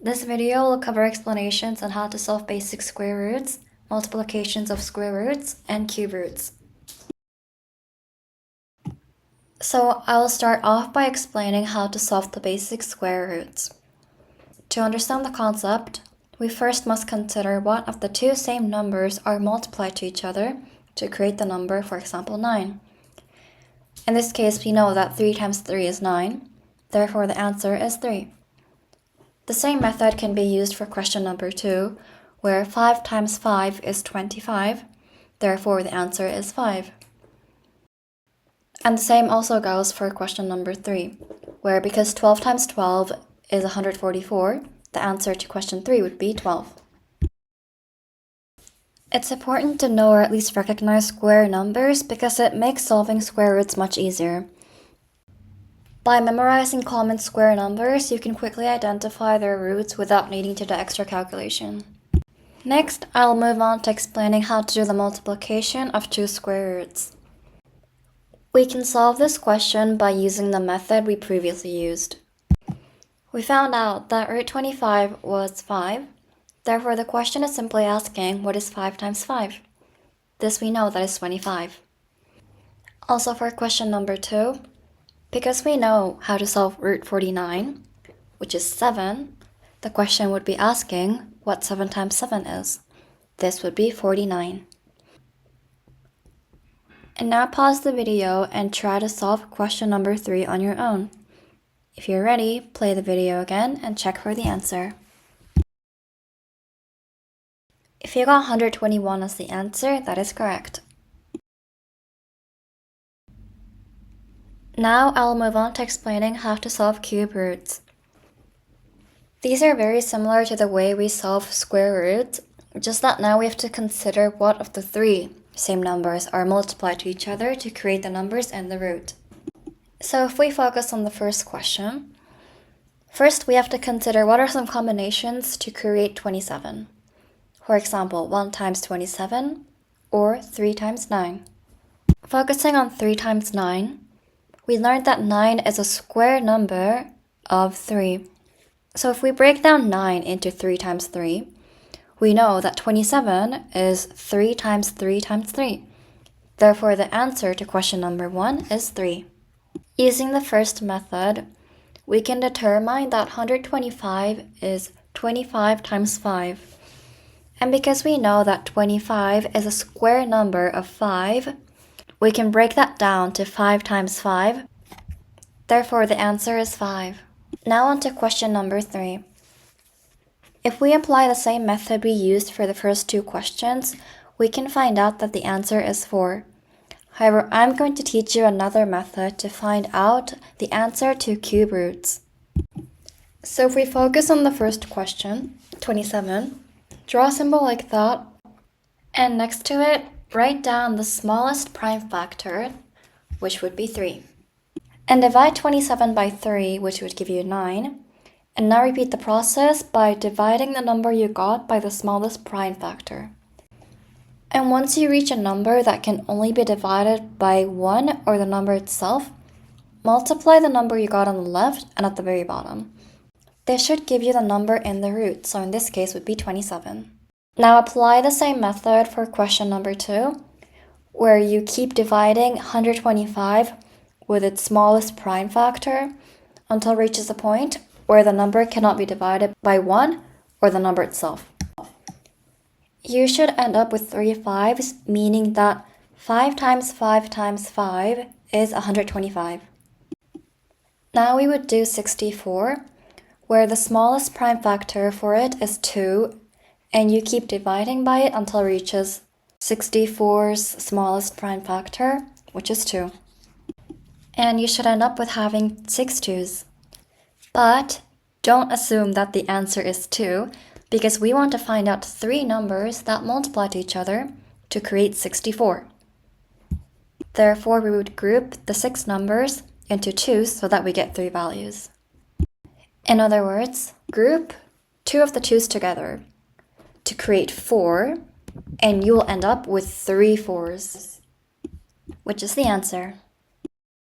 This video will cover explanations on how to solve basic square roots, multiplications of square roots, and cube roots. So I will start off by explaining how to solve the basic square roots. To understand the concept, we first must consider what of the two same numbers are multiplied to each other to create the number, for example, 9. In this case, we know that 3 times 3 is 9, therefore the answer is 3. The same method can be used for question number 2, where 5 times 5 is 25, therefore the answer is 5. And the same also goes for question number 3, where because 12 times 12 is 144, the answer to question 3 would be 12. It's important to know or at least recognize square numbers because it makes solving square roots much easier. By memorizing common square numbers, you can quickly identify their roots without needing to do extra calculation. Next, I'll move on to explaining how to do the multiplication of two square roots. We can solve this question by using the method we previously used. We found out that root 25 was 5, therefore the question is simply asking what is 5 times 5. This we know that is 25. Also for question number 2, because we know how to solve root 49, which is 7, the question would be asking what 7 times 7 is. This would be 49. And now pause the video and try to solve question number 3 on your own. If you're ready, play the video again and check for the answer. If you got 121 as the answer, that is correct. Now I'll move on to explaining how to solve cube roots. These are very similar to the way we solve square roots, just that now we have to consider what of the three same numbers are multiplied to each other to create the numbers in the root. So if we focus on the first question, first we have to consider what are some combinations to create 27. For example, 1 times 27 or 3 times 9. Focusing on 3 times 9, we learned that 9 is a square number of 3. So if we break down 9 into 3 times 3, we know that 27 is 3 times 3 times 3. Therefore, the answer to question number 1 is 3. Using the first method, we can determine that 125 is 25 times 5. And because we know that 25 is a square number of 5, we can break that down to 5 times 5. Therefore, the answer is 5. Now on to question number 3. If we apply the same method we used for the first two questions, we can find out that the answer is 4. However, I'm going to teach you another method to find out the answer to cube roots. So if we focus on the first question, 27, draw a symbol like that, and next to it, write down the smallest prime factor, which would be 3. And divide 27 by 3, which would give you 9. And now repeat the process by dividing the number you got by the smallest prime factor. And once you reach a number that can only be divided by 1 or the number itself, multiply the number you got on the left and at the very bottom. This should give you the number in the root, so in this case would be 27. Now apply the same method for question number 2, where you keep dividing 125 with its smallest prime factor until it reaches a point where the number cannot be divided by 1 or the number itself. You should end up with 3 5s, meaning that 5 times 5 times 5 is 125. Now we would do 64, where the smallest prime factor for it is 2, and you keep dividing by it until it reaches 64's smallest prime factor, which is 2. And you should end up with having 6 2's. But don't assume that the answer is 2, because we want to find out 3 numbers that multiply to each other to create 64. Therefore, we would group the 6 numbers into 2's so that we get 3 values. In other words, group 2 of the 2's together to create 4, and you will end up with 3 4's, which is the answer.